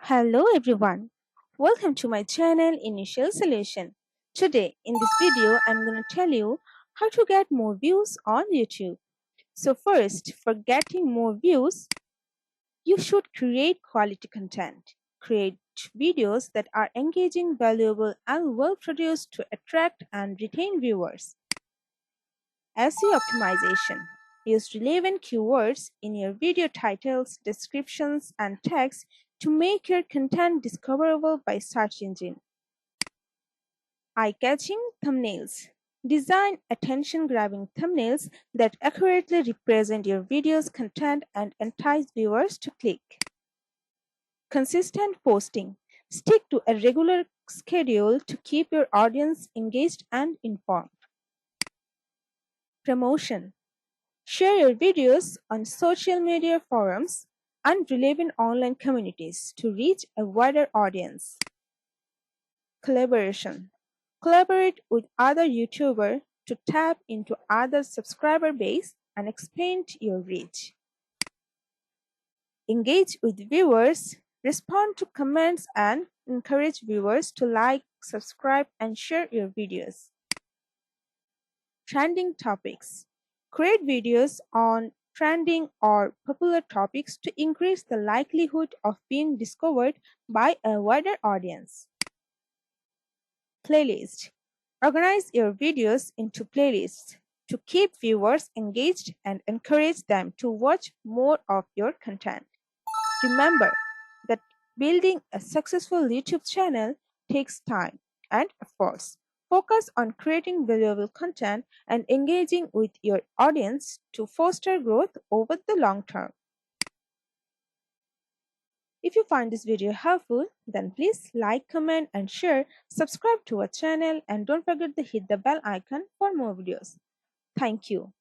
Hello everyone, welcome to my channel Initial Solution. Today in this video I'm going to tell you how to get more views on YouTube. So first, for getting more views, you should create quality content. Create videos that are engaging, valuable and well produced to attract and retain viewers. SEO optimization. Use relevant keywords in your video titles, descriptions, and text to make your content discoverable by search engine. Eye-catching thumbnails. Design attention-grabbing thumbnails that accurately represent your video's content and entice viewers to click. Consistent posting. Stick to a regular schedule to keep your audience engaged and informed. Promotion. Share your videos on social media forums and relevant online communities to reach a wider audience. Collaboration. Collaborate with other YouTubers to tap into other subscriber base and expand your reach. Engage with viewers. Respond to comments and encourage viewers to like, subscribe, and share your videos. Trending topics. Create videos on trending or popular topics to increase the likelihood of being discovered by a wider audience. Playlist. Organize your videos into playlists to keep viewers engaged and encourage them to watch more of your content. Remember that building a successful YouTube channel takes time and efforts. Focus on creating valuable content and engaging with your audience to foster growth over the long term. If you find this video helpful, then please like, comment, and share. Subscribe to our channel and don't forget to hit the bell icon for more videos. Thank you.